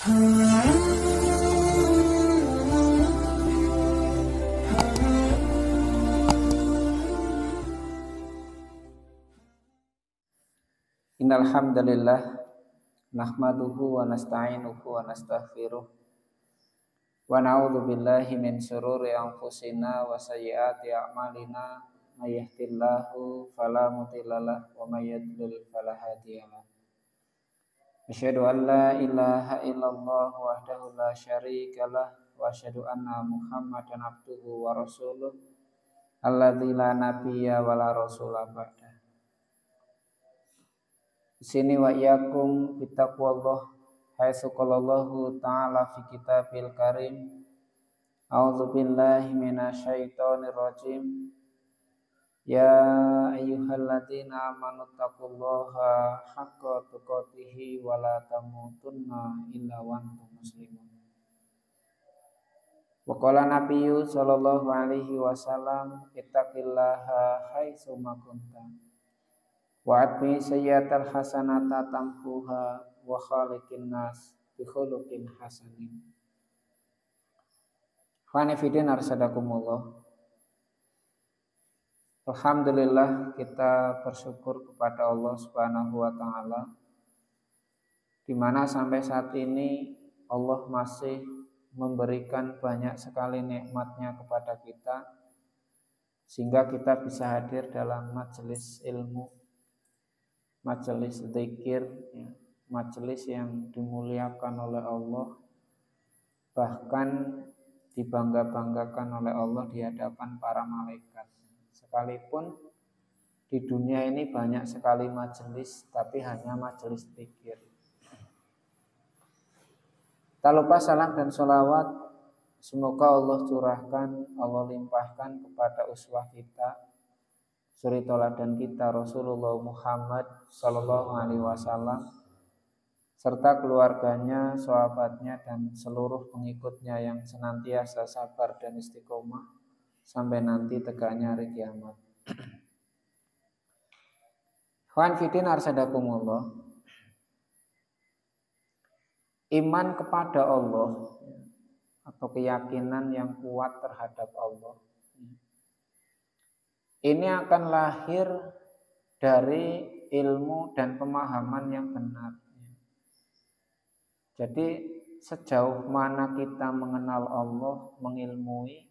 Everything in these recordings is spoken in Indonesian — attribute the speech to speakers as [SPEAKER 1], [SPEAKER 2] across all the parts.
[SPEAKER 1] Innal hamdalillah nahmaduhu wa nasta'inuhu wa nastaghfiruh wa na'udzu billahi min shururi anfusina wa sayyiati a'malina may yahdihillahu fala mudhillalah wa may yudlil fala hadiyalah. Asyhadu an la ilaha illallah wahdahu la syarikalah wa asyhadu anna Muhammadan abduhu wa rasuluh alladzi la nabiyya wa la rasula ba'da. Sini wa iyyakum bittaqwallah haitsu qalallahu ta'ala fi kitabil karim. A'udzu billahi minasyaitonir rajim. Ya ayyuhalladzina amanu taqullaha haqqa tuqatih wa la tamutunna illa wa antum muslimun. Wa qala nabiyyu sallallahu alaihi wasallam ittaqillaha haitsu ma kunta. Wa atbi sayyatal hasanata tamhuha wa khaliqin nas bi khuluqin hasanin. Khanifidin arsadakumullah. Alhamdulillah, kita bersyukur kepada Allah Subhanahu wa taala di mana sampai saat ini Allah masih memberikan banyak sekali nikmatnya kepada kita sehingga kita bisa hadir dalam majelis ilmu, majelis zikir, majelis yang dimuliakan oleh Allah, bahkan dibangga-banggakan oleh Allah di hadapan para malaikat. Sekalipun di dunia ini banyak sekali majelis, tapi hanya majelis zikir. Tak lupa salam dan sholawat semoga Allah curahkan, Allah limpahkan kepada uswah kita, suri toladan kita Rasulullah Muhammad sallallahu alaihi wasallam serta keluarganya, sahabatnya dan seluruh pengikutnya yang senantiasa sabar dan istiqomah sampai nanti tegaknya hari kiamat. Khwan fidin arsadakumullah. Iman kepada Allah atau keyakinan yang kuat terhadap Allah ini akan lahir dari ilmu dan pemahaman yang benar. Jadi sejauh mana kita mengenal Allah, mengilmui,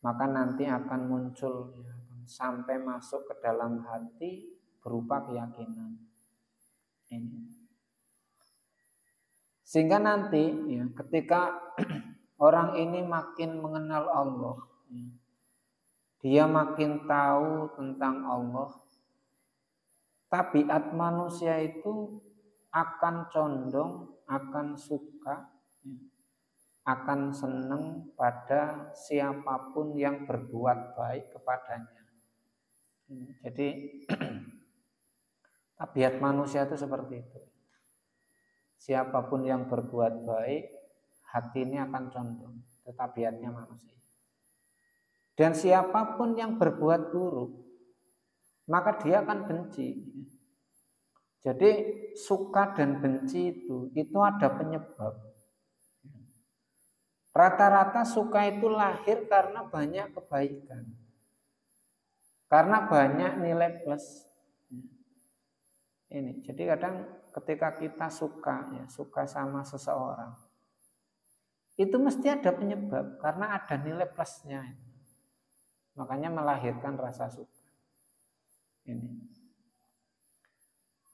[SPEAKER 1] maka nanti akan muncul sampai masuk ke dalam hati berupa keyakinan. Ini. Sehingga nanti ketika orang ini makin mengenal Allah, dia makin tahu tentang Allah, tabiat manusia itu akan condong, akan suka, akan senang pada siapapun yang berbuat baik kepadanya. Jadi tabiat manusia itu seperti itu. Siapapun yang berbuat baik, hati ini akan condong. Itu tabiatnya manusia. Dan siapapun yang berbuat buruk, maka dia akan benci. Jadi suka dan benci itu ada penyebab. Rata-rata suka itu lahir karena banyak kebaikan. Karena banyak nilai plus. Ini. Jadi kadang ketika kita suka sama seseorang, itu mesti ada penyebab karena ada nilai plusnya. Makanya melahirkan rasa suka. Ini.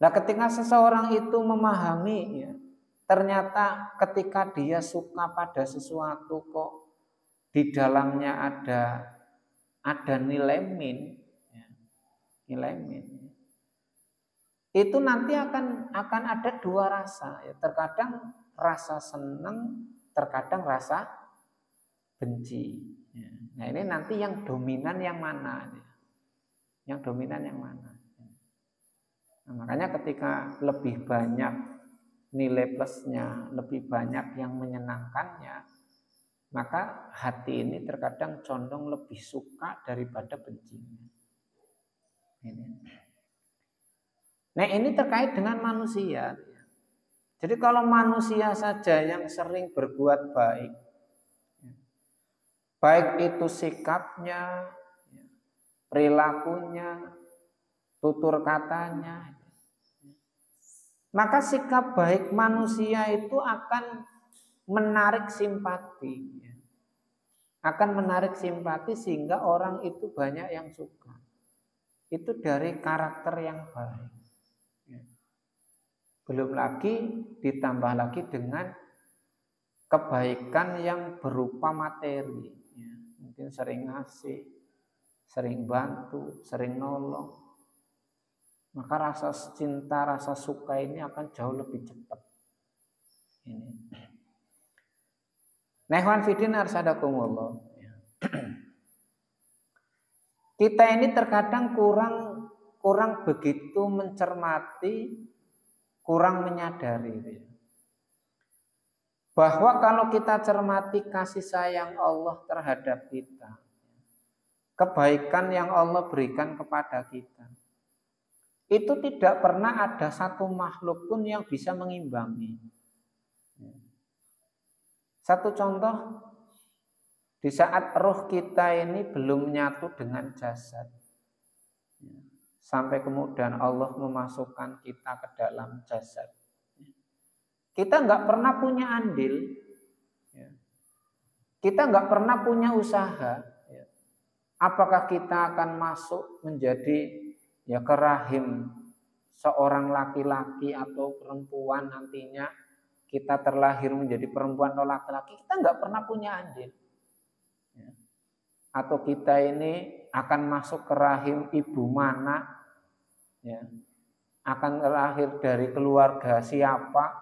[SPEAKER 1] Nah, ketika seseorang itu memahami, ternyata ketika dia suka pada sesuatu kok di dalamnya ada nilai min, nilai min. Itu nanti akan ada dua rasa. Terkadang rasa senang, terkadang rasa benci. Nah ini nanti yang dominan yang mana? Yang dominan yang mana? Nah, makanya ketika lebih banyak nilai plusnya, lebih banyak yang menyenangkannya, maka hati ini terkadang condong lebih suka daripada bencinya. Nah ini terkait dengan manusia. Jadi kalau manusia saja yang sering berbuat baik, baik itu sikapnya, perilakunya, tutur katanya, maka sikap baik manusia itu akan menarik simpati. Akan menarik simpati sehingga orang itu banyak yang suka. Itu dari karakter yang baik. Belum lagi ditambah lagi dengan kebaikan yang berupa materi. Mungkin sering ngasih, sering bantu, sering nolong. Maka rasa cinta, rasa suka ini akan jauh lebih cepat. Ini. Nehwan fidin arsadakumullah. Kita ini terkadang kurang begitu mencermati, kurang menyadari bahwa kalau kita cermati kasih sayang Allah terhadap kita, kebaikan yang Allah berikan kepada kita, itu tidak pernah ada satu makhluk pun yang bisa mengimbangi. Satu contoh, di saat roh kita ini belum menyatu dengan jasad, sampai kemudian Allah memasukkan kita ke dalam jasad, kita nggak pernah punya andil, kita nggak pernah punya usaha. Apakah kita akan masuk menjadi ke rahim seorang laki-laki atau perempuan, nantinya kita terlahir menjadi perempuan atau laki-laki, kita nggak pernah punya andil. Atau kita ini akan masuk ke rahim ibu mana, akan lahir dari keluarga siapa,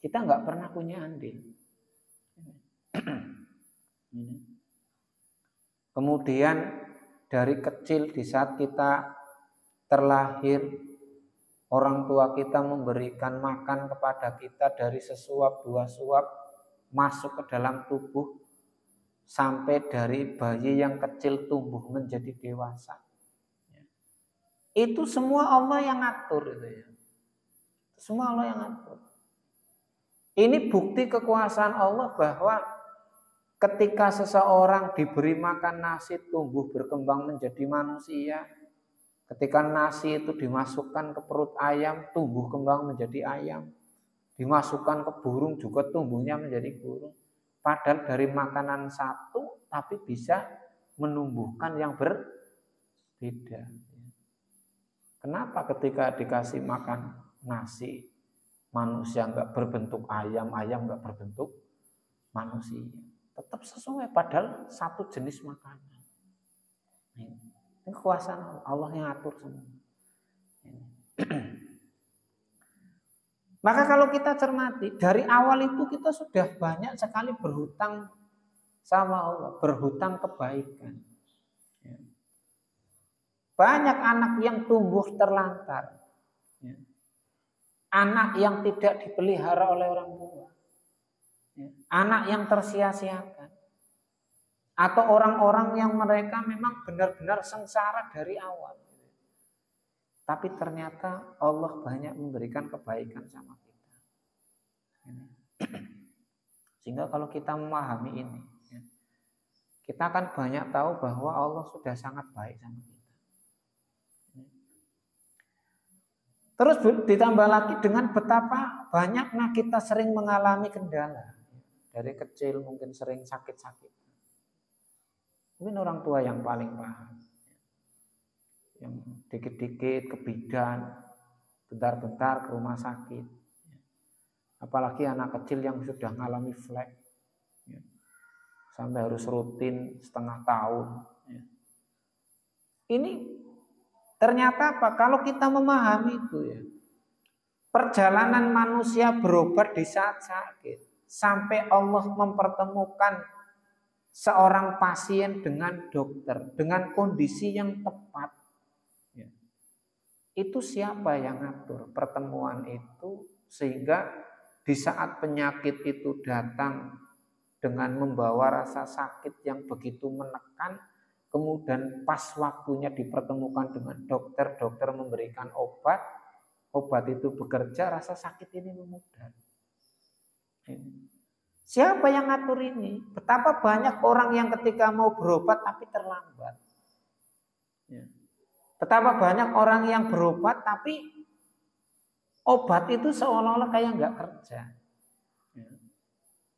[SPEAKER 1] kita nggak pernah punya andil. Kemudian dari kecil, di saat kita terlahir, orang tua kita memberikan makan kepada kita dari sesuap dua suap masuk ke dalam tubuh, sampai dari bayi yang kecil tumbuh menjadi dewasa. Itu semua Allah yang ngatur itu ya. Semua Allah yang ngatur. Ini bukti kekuasaan Allah bahwa ketika seseorang diberi makan nasi tumbuh berkembang menjadi manusia, ketika nasi itu dimasukkan ke perut ayam tumbuh kembang menjadi ayam, dimasukkan ke burung juga tumbuhnya menjadi burung. Padahal dari makanan satu tapi bisa menumbuhkan yang berbeda. Kenapa ketika dikasih makan nasi manusia nggak berbentuk ayam, ayam nggak berbentuk manusia? Tetap sesuai, padahal satu jenis makanan. Ini kekuasaan Allah yang atur semua. Maka kalau kita cermati, dari awal itu kita sudah banyak sekali berhutang sama Allah, berhutang kebaikan. Banyak anak yang tumbuh terlantar, anak yang tidak dipelihara oleh orang tua, anak yang tersia-siakan, atau orang-orang yang mereka memang benar-benar sengsara dari awal. Tapi ternyata Allah banyak memberikan kebaikan sama kita. Sehingga kalau kita memahami ini, kita akan banyak tahu bahwa Allah sudah sangat baik sama kita. Terus ditambah lagi dengan betapa banyaknya kita sering mengalami kendala. Dari kecil mungkin sering sakit-sakit. Mungkin orang tua yang paling paham. Yang dikit-dikit ke bidan, bentar-bentar ke rumah sakit. Apalagi anak kecil yang sudah mengalami flek, sampai harus rutin setengah tahun. Ini ternyata apa? Kalau kita memahami itu ya, perjalanan manusia berobat di saat sakit, sampai Allah mempertemukan seorang pasien dengan dokter, dengan kondisi yang tepat. Itu siapa yang ngatur pertemuan itu, sehingga di saat penyakit itu datang dengan membawa rasa sakit yang begitu menekan, kemudian pas waktunya dipertemukan dengan dokter, dokter memberikan obat, obat itu bekerja, rasa sakit ini memudar. Siapa yang ngatur ini? Betapa banyak orang yang ketika mau berobat tapi terlambat. Betapa banyak orang yang berobat tapi obat itu seolah-olah kayak nggak kerja.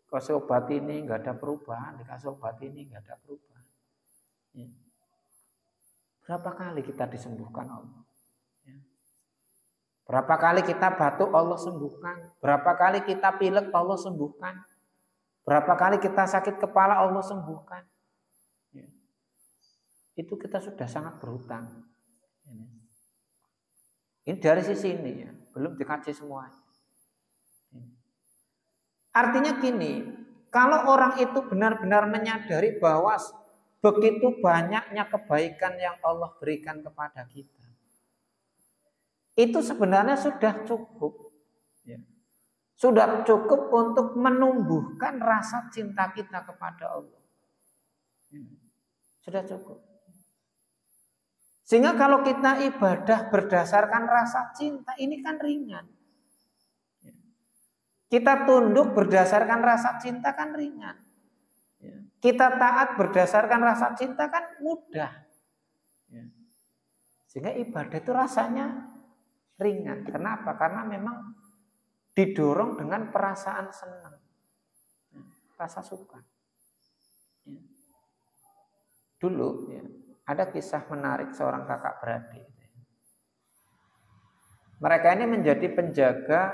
[SPEAKER 1] Dikasih obat ini nggak ada perubahan, dikasih obat ini nggak ada perubahan. Berapa kali kita disembuhkan Allah? Berapa kali kita batuk Allah sembuhkan? Berapa kali kita pilek Allah sembuhkan? Berapa kali kita sakit kepala Allah sembuhkan? Itu kita sudah sangat berhutang. Ini dari sisi ini ya, belum dikaji semuanya. Artinya gini, kalau orang itu benar-benar menyadari bahwa begitu banyaknya kebaikan yang Allah berikan kepada kita, itu sebenarnya sudah cukup. Sudah cukup untuk menumbuhkan rasa cinta kita kepada Allah. Sudah cukup. Sehingga kalau kita ibadah berdasarkan rasa cinta, ini kan ringan. Kita tunduk berdasarkan rasa cinta kan ringan. Kita taat berdasarkan rasa cinta kan mudah. Sehingga ibadah itu rasanya ringan. Kenapa? Karena memang didorong dengan perasaan senang, rasa suka. Dulu ada kisah menarik seorang kakak beradik. Mereka ini menjadi penjaga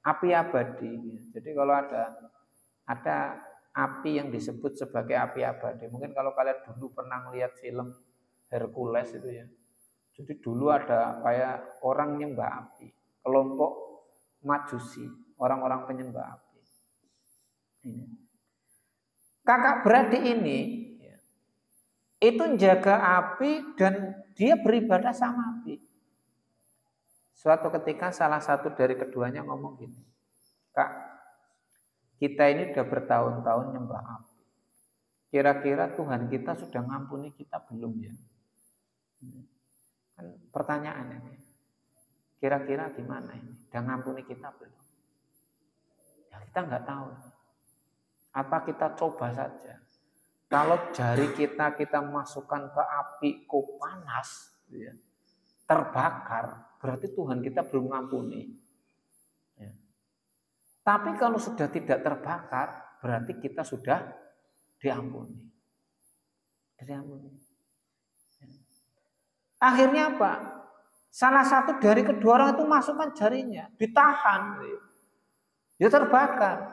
[SPEAKER 1] api abadi. Jadi kalau ada api yang disebut sebagai api abadi. Mungkin kalau kalian dulu pernah melihat film Hercules itu ya. Jadi dulu ada kayak orang nyembah api, kelompok Majusi, orang-orang penyembah api. Kakak beradik ini itu jaga api dan dia beribadah sama api. Suatu ketika salah satu dari keduanya ngomong gini, Kak, kita ini udah bertahun-tahun nyembah api. Kira-kira Tuhan kita sudah ngampuni kita belum ya? Kan pertanyaan ini. Kira-kira gimana ini? Udah ngampuni kita belum? Ya kita nggak tahu. Apa kita coba saja? Kalau jari kita masukkan ke api kok panas, ya, terbakar, berarti Tuhan kita belum ngampuni. Ya. Tapi kalau sudah tidak terbakar, berarti kita sudah diampuni. Diampuni. Ya. Akhirnya apa? Salah satu dari kedua orang itu masukkan jarinya, ditahan, dia terbakar,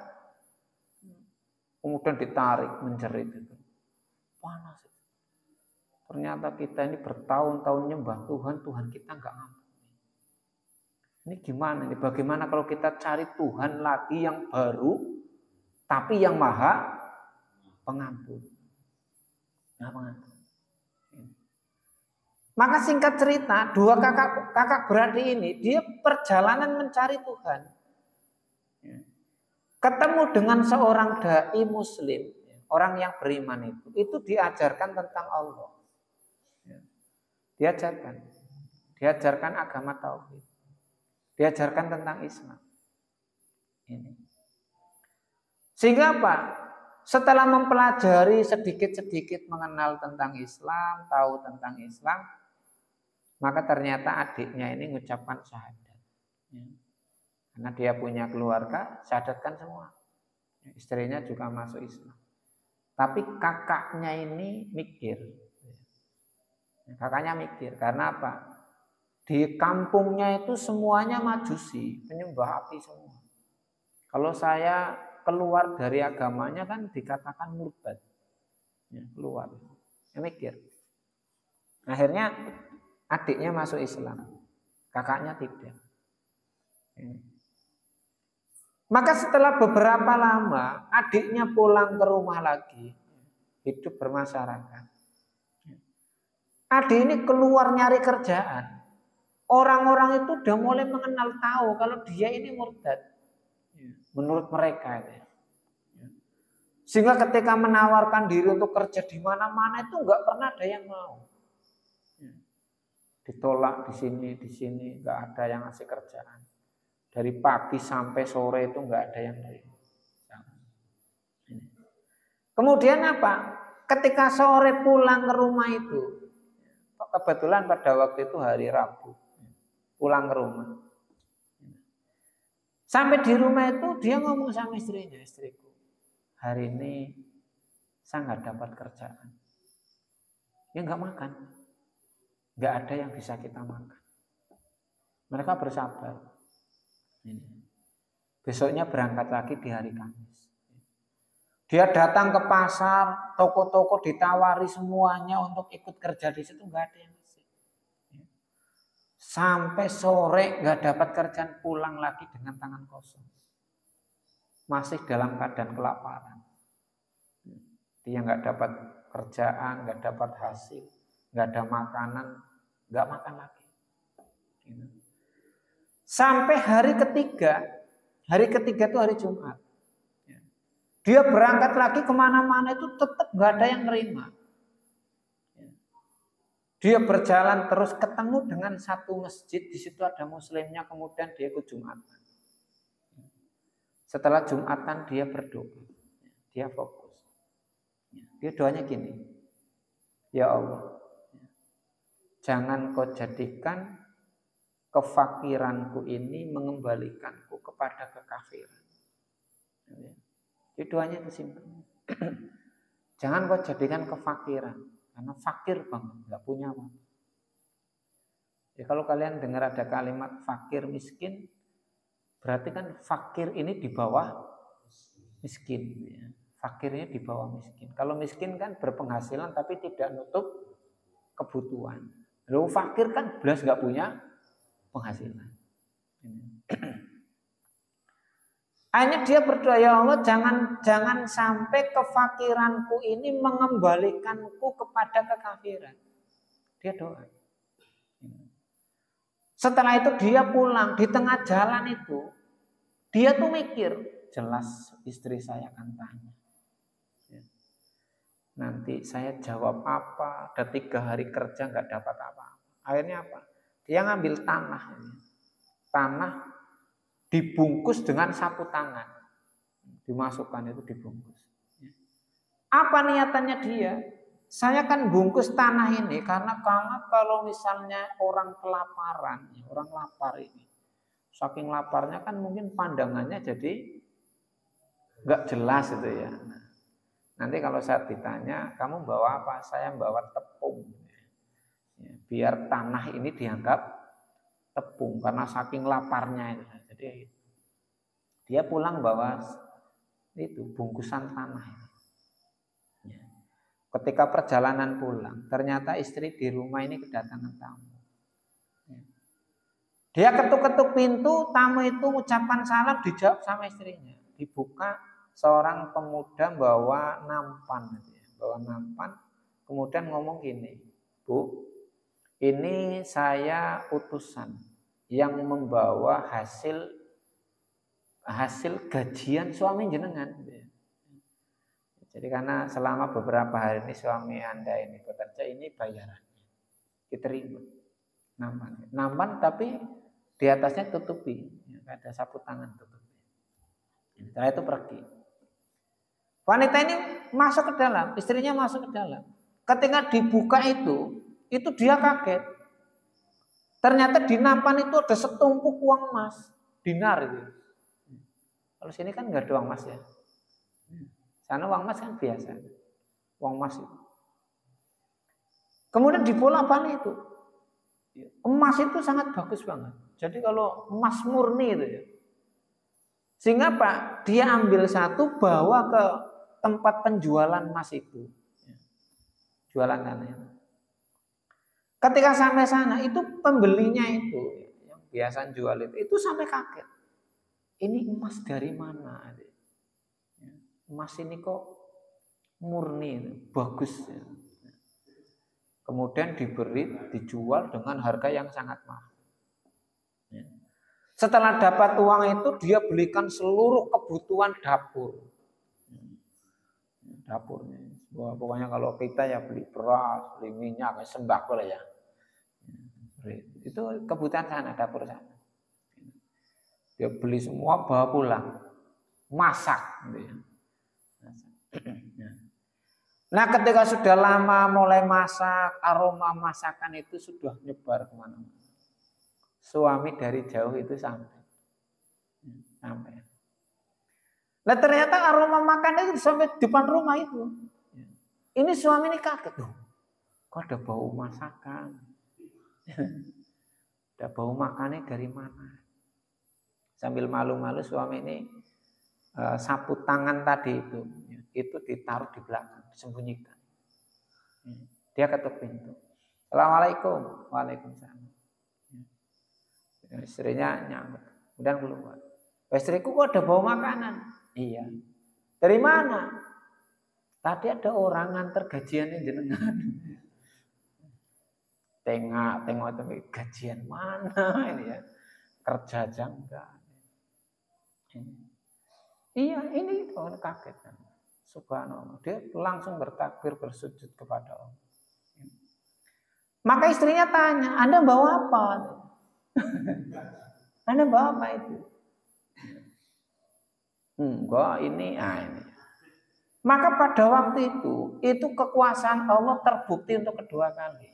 [SPEAKER 1] kemudian ditarik, menjerit itu, panas. Ternyata kita ini bertahun-tahun nyembah Tuhan, Tuhan kita nggak ngampuni. Ini gimana? Ini bagaimana kalau kita cari Tuhan lagi yang baru, tapi yang maha pengampun? Nah, pengampun. Maka singkat cerita, dua kakak beradik ini, dia perjalanan mencari Tuhan. Ketemu dengan seorang dai muslim, orang yang beriman itu diajarkan tentang Allah. Diajarkan agama tauhid. Diajarkan tentang Islam. Ini. Sehingga apa? Setelah mempelajari sedikit-sedikit mengenal tentang Islam, tahu tentang Islam, maka ternyata adiknya ini mengucapkan syahadat. Karena dia punya keluarga, syahadatkan semua. Istrinya juga masuk Islam. Tapi kakaknya ini mikir. Kakaknya mikir, karena apa? Di kampungnya itu semuanya Majusi, penyembah api semua. Kalau saya keluar dari agamanya kan dikatakan murtad. Keluar. Dia mikir. Akhirnya adiknya masuk Islam, kakaknya tidak. Maka setelah beberapa lama, adiknya pulang ke rumah lagi, hidup bermasyarakat. Adik ini keluar nyari kerjaan. Orang-orang itu udah mulai mengenal tahu kalau dia ini murtad. Menurut mereka. Sehingga ketika menawarkan diri untuk kerja di mana-mana itu nggak pernah ada yang mau. ditolak di sini, nggak ada yang ngasih kerjaan. Dari pagi sampai sore itu nggak ada yang nerima. Kemudian apa? Ketika sore pulang ke rumah itu, kebetulan pada waktu itu hari Rabu, pulang ke rumah. Sampai di rumah itu dia ngomong sama istrinya, istriku, hari ini saya nggak dapat kerjaan. Ya nggak makan, nggak ada yang bisa kita makan. Mereka bersabar. Besoknya berangkat lagi di hari Kamis. Dia datang ke pasar, toko-toko ditawari semuanya untuk ikut kerja di situ, nggak ada yang ngasih. Sampai sore nggak dapat kerjaan, pulang lagi dengan tangan kosong. Masih dalam keadaan kelaparan. Dia nggak dapat kerjaan, nggak dapat hasil, nggak ada makanan, nggak makan lagi. Sampai hari ketiga itu hari Jumat. Dia berangkat lagi kemana-mana itu tetap nggak ada yang nerima. Dia berjalan terus ketemu dengan satu masjid, di situ ada muslimnya, kemudian dia ikut Jumatan. Setelah Jumatan dia berdoa, dia fokus. Dia doanya gini, ya Allah, jangan kau jadikan kefakiranku ini mengembalikanku kepada kekafiran. Jadi doanya itu simpel. Jangan kau jadikan kefakiran, karena fakir banget, nggak punya apa. Ya, kalau kalian dengar ada kalimat fakir miskin, berarti kan fakir ini di bawah miskin. Ya. Fakirnya di bawah miskin. Kalau miskin kan berpenghasilan tapi tidak nutup kebutuhan. Lalu fakir kan belas nggak punya penghasilan. Hanya dia berdoa, ya Allah, jangan sampai kefakiranku ini mengembalikanku kepada kekafiran. Dia doa. Setelah itu dia pulang, di tengah jalan itu dia tuh mikir, jelas istri saya akan tanya. Nanti saya jawab apa? Udah 3 hari kerja nggak dapat apa-apa. Akhirnya apa? Dia ngambil tanah. Tanah dibungkus dengan sapu tangan, dimasukkan itu dibungkus. Apa niatannya dia? Saya kan bungkus tanah ini karena kalau misalnya orang kelaparan, orang lapar ini, saking laparnya kan mungkin pandangannya jadi nggak jelas itu ya. Nanti kalau saya ditanya, kamu bawa apa? Saya bawa tepung, biar tanah ini dianggap tepung karena saking laparnya itu. Jadi dia pulang bawa itu bungkusan tanah. Ketika perjalanan pulang, ternyata istri di rumah ini kedatangan tamu. Dia ketuk-ketuk pintu, tamu itu ucapan salam, dijawab sama istrinya. Dibuka seorang pemuda bawa nampan, kemudian ngomong gini, Bu, ini saya utusan yang membawa hasil gajian suami jenengan. Jadi karena selama beberapa hari ini suami Anda ini bekerja, ini bayarannya diterima. Nampan tapi di atasnya tutupi, ada sapu tangan tutupi. Setelah itu pergi. Wanita ini masuk ke dalam, istrinya masuk ke dalam. Ketika dibuka itu dia kaget. Ternyata di nampan itu ada setumpuk uang emas, dinar itu. Kalau sini kan nggak ada uang emas ya. Sana uang emas kan biasa, uang emas itu. Kemudian dibolak-balik itu, emas itu sangat bagus banget. Jadi kalau emas murni itu ya, sehingga Pak dia ambil satu bawa ke tempat penjualan emas itu, jualan tanah. Ketika sampai sana itu pembelinya itu yang biasa jual itu sampai kaget. Ini emas dari mana? Emas ini kok murni, bagus. Kemudian dijual dengan harga yang sangat mahal. Setelah dapat uang itu dia belikan seluruh kebutuhan dapur. Dapurnya. Wah, pokoknya kalau kita ya beli beras, beli minyak, sembako lah ya. Itu kebutuhan sana, dapur sana. Dia beli semua, bawa pulang, masak. Gitu ya. Nah, ketika sudah lama mulai masak, aroma masakan itu sudah nyebar kemana-mana. Suami dari jauh itu sampai. Nah, ternyata aroma makan itu sampai depan rumah itu. Ini suami ini kaget tuh. Kok ada bau masakan? Ada bau makannya dari mana? Sambil malu-malu suami ini sapu tangan tadi itu ditaruh di belakang, disembunyikan. Dia ketuk pintu. Assalamualaikum. Waalaikumsalam. Istrinya nyambut. Kemudian keluar. Istriku kok ada bau makanan? Iya. Dari mana? Tadi ada orang nganter gajiannya jenengan. Tengok itu gajian mana ini ya? Kerja aja enggak. Iya, ini orang kaget kan. Subhanallah. Dia langsung bertakbir, bersujud kepada Allah. Maka istrinya tanya, Anda bawa apa? Anda bawa apa itu? Enggak, ini. Maka pada waktu itu kekuasaan Allah terbukti untuk kedua kali.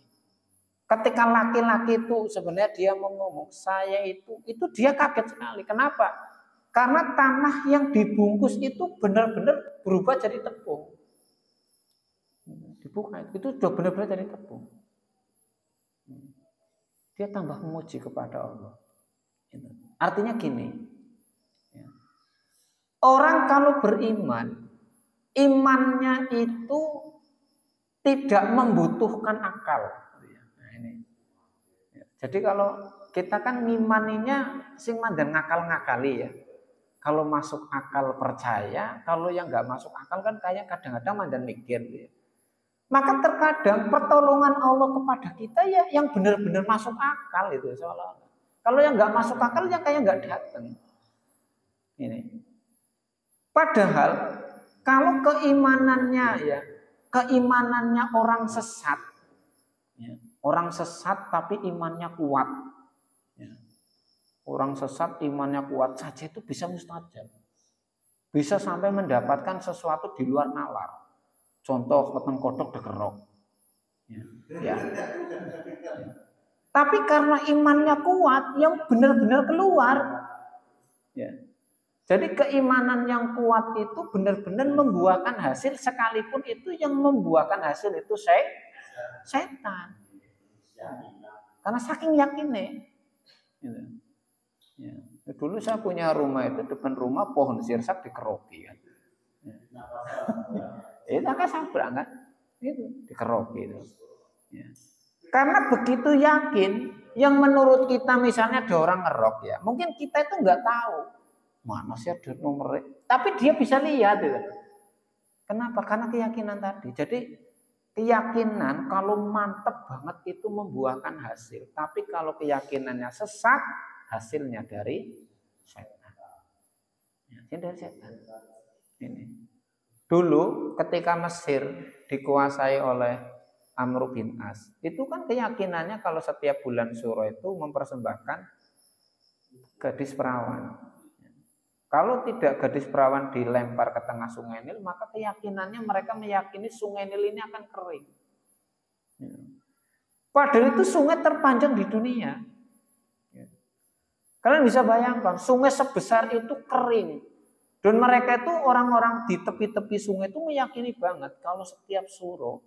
[SPEAKER 1] Ketika laki-laki itu sebenarnya dia mau ngomong, saya itu dia kaget sekali. Kenapa? Karena tanah yang dibungkus itu benar-benar berubah jadi tepung. Dibuka itu sudah benar-benar jadi tepung. Dia tambah memuji kepada Allah. Artinya gini, orang kalau beriman, imannya itu tidak membutuhkan akal. Jadi kalau kita kan ngimaninya sing mandan ngakal-ngakali ya. Kalau masuk akal percaya, kalau yang nggak masuk akal kan kayak kadang-kadang mandan mikir. Ya. Maka terkadang pertolongan Allah kepada kita ya yang benar-benar masuk akal itu seolah-olah. Kalau yang nggak masuk akal yang kayak nggak datang. Ini. Padahal kalau keimanannya orang sesat, orang sesat tapi imannya kuat. Orang sesat imannya kuat saja itu bisa mustajab. Bisa sampai mendapatkan sesuatu di luar nalar. Contoh weteng kodok dekerok. Ya. Tapi karena imannya kuat yang benar-benar keluar. Ya. Jadi keimanan yang kuat itu benar-benar membuahkan hasil sekalipun itu yang membuahkan hasil itu setan. Karena saking yakinnya. Ya. Dulu saya punya rumah itu depan rumah pohon sirsak dikeroki kan. Itu kan sabrak kan? Itu dikeroki itu. Ya. Karena begitu yakin yang menurut kita misalnya ada orang ngerok ya, mungkin kita itu nggak tahu mana sih ada nomornya, tapi dia bisa lihat itu. Kenapa? Karena keyakinan tadi. Jadi keyakinan kalau mantep banget itu membuahkan hasil, tapi kalau keyakinannya sesat hasilnya dari setan. Ini dari setan. Ini. Dulu ketika Mesir dikuasai oleh Amr bin As, itu kan keyakinannya kalau setiap bulan Syuro itu mempersembahkan gadis perawan. Kalau tidak gadis perawan dilempar ke tengah sungai Nil, maka keyakinannya mereka meyakini sungai Nil ini akan kering. Padahal itu sungai terpanjang di dunia. Kalian bisa bayangkan, sungai sebesar itu kering. Dan mereka itu orang-orang di tepi-tepi sungai itu meyakini banget kalau setiap Syuro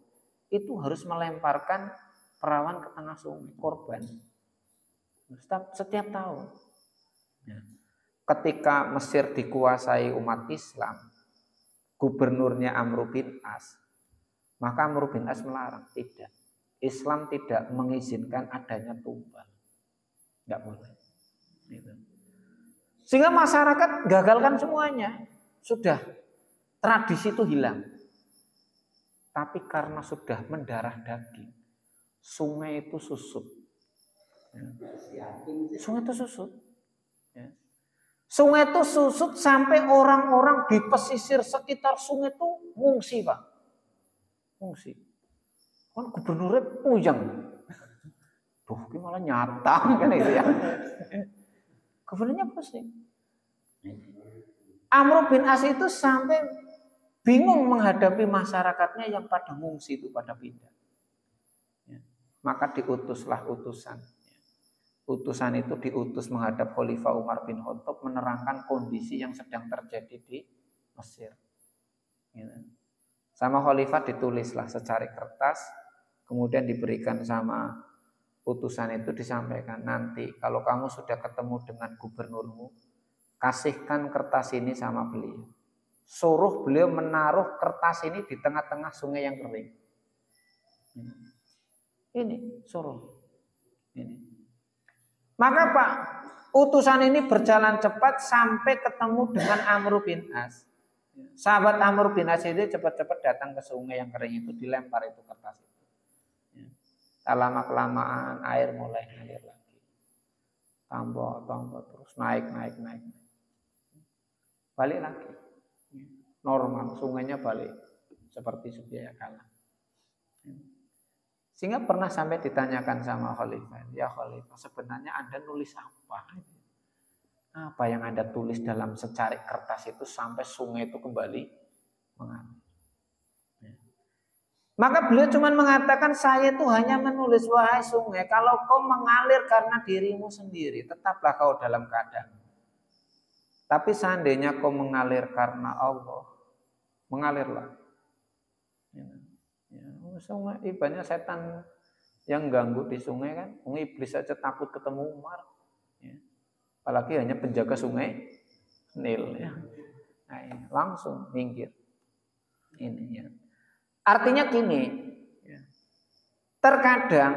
[SPEAKER 1] itu harus melemparkan perawan ke tengah sungai, korban. Setiap tahun. Ketika Mesir dikuasai umat Islam, gubernurnya Amr bin As, maka Amr bin As melarang, tidak. Islam tidak mengizinkan adanya tumbal. Enggak boleh. Sehingga masyarakat gagalkan semuanya. Sudah tradisi itu hilang. Tapi karena sudah mendarah daging, sungai itu susut. Sungai itu susut. Sungai itu susut sampai orang-orang di pesisir sekitar sungai itu ngungsi, Pak. Ngungsi. Kan gubernurnya puyeng. Duh, ini malah nyata kan itu ya. Gubernurnya pusing. Amr bin As itu sampai bingung menghadapi masyarakatnya yang pada ngungsi itu, pada pindah. Ya. Maka diutuslah utusan. Utusan itu diutus menghadap Khalifah Umar bin Khattab menerangkan kondisi yang sedang terjadi di Mesir. Ya. Sama Khalifah ditulislah secari kertas, kemudian diberikan sama utusan itu, disampaikan, nanti kalau kamu sudah ketemu dengan gubernurmu, kasihkan kertas ini sama beliau. Suruh beliau menaruh kertas ini di tengah-tengah sungai yang kering. Ini suruh. Ini. Maka Pak, utusan ini berjalan cepat sampai ketemu dengan Amr bin As. Sahabat Amr bin As itu cepat-cepat datang ke sungai yang kering itu, dilempar itu kertas itu. Tak lama kelamaan air mulai ngalir lagi. Tambah terus naik. Balik lagi. Normal, sungainya balik seperti sedia kala. Sehingga pernah sampai ditanyakan sama Khalifah, ya Khalifah, sebenarnya Anda nulis apa? Apa yang Anda tulis dalam secari kertas itu sampai sungai itu kembali mengalir? Maka beliau cuma mengatakan, saya itu hanya menulis, wahai sungai, kalau kau mengalir karena dirimu sendiri, tetaplah kau dalam keadaan. Tapi seandainya kau mengalir karena Allah, mengalirlah. Sungai, banyak setan yang ganggu di sungai kan. Iblis saja takut ketemu Umar. Ya. Apalagi hanya penjaga sungai Nil. Ya. Nah, ini, langsung minggir. Ini ya. Artinya gini, ya. Terkadang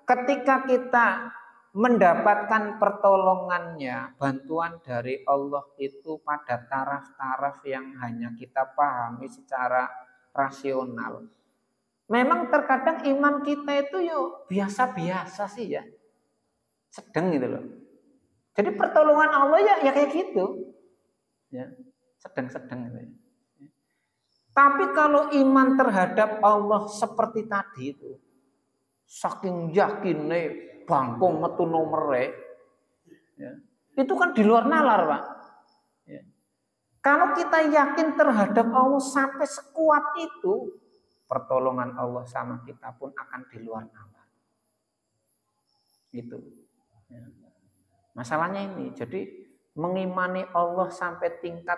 [SPEAKER 1] ketika kita mendapatkan pertolongannya, bantuan dari Allah itu pada taraf-taraf yang hanya kita pahami secara rasional. Memang terkadang iman kita itu biasa-biasa sih ya. Sedang gitu loh. Jadi pertolongan Allah ya kayak gitu. Ya, sedang-sedang gitu ya. Tapi kalau iman terhadap Allah seperti tadi itu, saking yakinnya bangkong metu nomere, ya, itu kan di luar nalar, Pak. Ya. Kalau kita yakin terhadap Allah sampai sekuat itu, pertolongan Allah sama kita pun akan di luar nalar. Itu. Ya. Masalahnya ini, jadi mengimani Allah sampai tingkat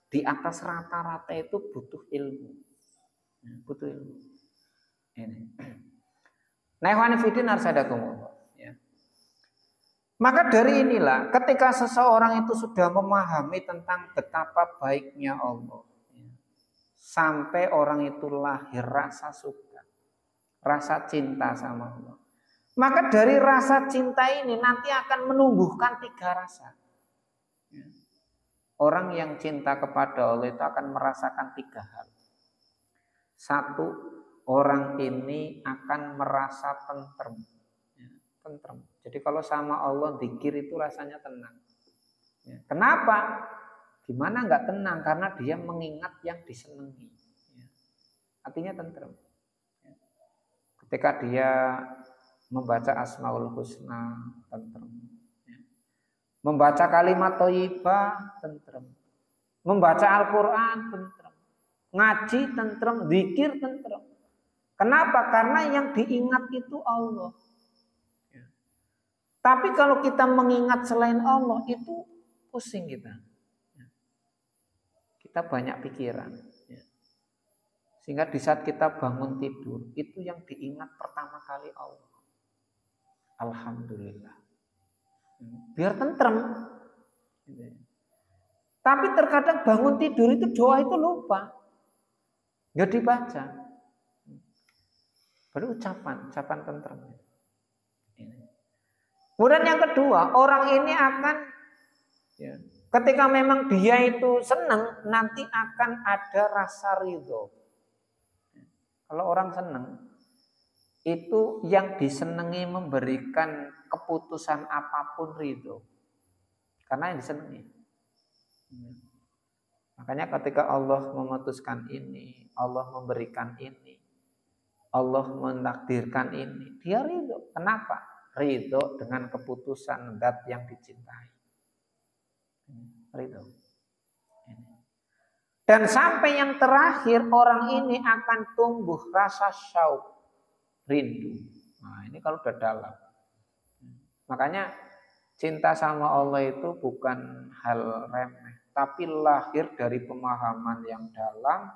[SPEAKER 1] di atas rata-rata itu butuh ilmu. Ya, butuh ilmu. Ini. Nah, ikhwan fillah harsadakumullah. Ya. Maka dari inilah, ketika seseorang itu sudah memahami tentang betapa baiknya Allah, sampai orang itu lahir rasa suka, rasa cinta sama Allah. Maka dari rasa cinta ini nanti akan menumbuhkan 3 rasa. Orang yang cinta kepada Allah itu akan merasakan 3 hal. 1, orang ini akan merasa tentrem. Tentrem. Jadi kalau sama Allah zikir itu rasanya tenang. Kenapa? Gimana nggak tenang? Karena dia mengingat yang disenangi. Artinya tentrem. Ketika dia membaca Asmaul Husna, tentrem. Membaca kalimat thayyibah, tentrem. Membaca Al-Quran, tentrem. Ngaji, tentrem. Zikir, tentrem. Kenapa? Karena yang diingat itu Allah. Tapi kalau kita mengingat selain Allah, itu pusing kita. Kita banyak pikiran. Sehingga di saat kita bangun tidur, itu yang diingat pertama kali Allah. Alhamdulillah. Biar tentrem. Tapi terkadang bangun tidur itu doa itu lupa. Nggak dibaca. Baru ucapan tentrem. Kemudian yang kedua, orang ini akan ketika memang dia itu senang, nanti akan ada rasa ridho. Kalau orang senang, itu yang disenangi memberikan keputusan apapun ridho. Karena yang disenangi. Makanya ketika Allah memutuskan ini, Allah memberikan ini, Allah mentakdirkan ini, dia ridho. Kenapa? ridho dengan keputusan zat yang dicintai. Ridho. Dan sampai yang terakhir orang ini akan tumbuh rasa syauq, rindu. Nah, ini kalau udah dalam. Makanya cinta sama Allah itu bukan hal remeh, tapi lahir dari pemahaman yang dalam,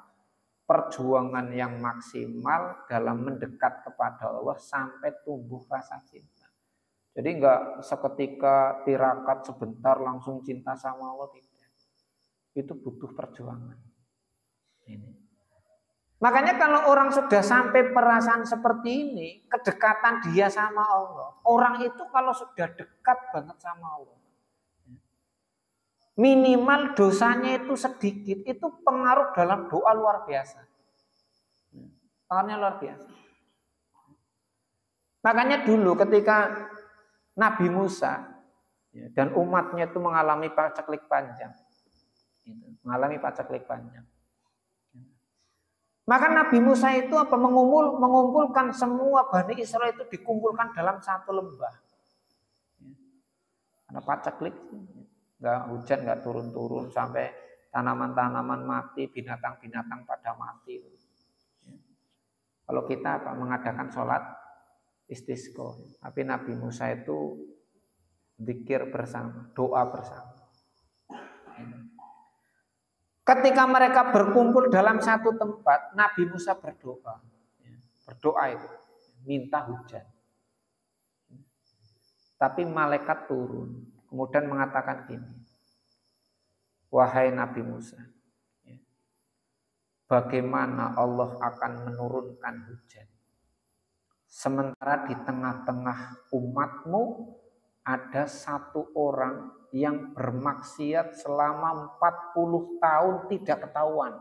[SPEAKER 1] perjuangan yang maksimal dalam mendekat kepada Allah sampai tumbuh rasa cinta. Jadi enggak seketika tirakat sebentar langsung cinta sama Allah, tidak. Itu butuh perjuangan. Ini. Makanya kalau orang sudah sampai perasaan seperti ini, kedekatan dia sama Allah. Orang itu kalau sudah dekat banget sama Allah, minimal dosanya itu sedikit, itu pengaruh dalam doa luar biasa. Pengaruhnya luar biasa. Makanya dulu ketika Nabi Musa dan umatnya itu mengalami paceklik panjang, maka Nabi Musa itu mengumpulkan semua Bani Israel itu dikumpulkan dalam satu lembah. Karena paceklik, nggak hujan, nggak turun-turun sampai tanaman-tanaman mati, binatang-binatang pada mati. Kalau kita mengadakan sholat istisqa, tapi Nabi Musa itu zikir bersama, doa bersama. Ketika mereka berkumpul dalam satu tempat, Nabi Musa berdoa. Berdoa itu minta hujan. Tapi malaikat turun, kemudian mengatakan gini, wahai Nabi Musa, bagaimana Allah akan menurunkan hujan, sementara di tengah-tengah umatmu ada satu orang yang bermaksiat selama 40 tahun tidak ketahuan,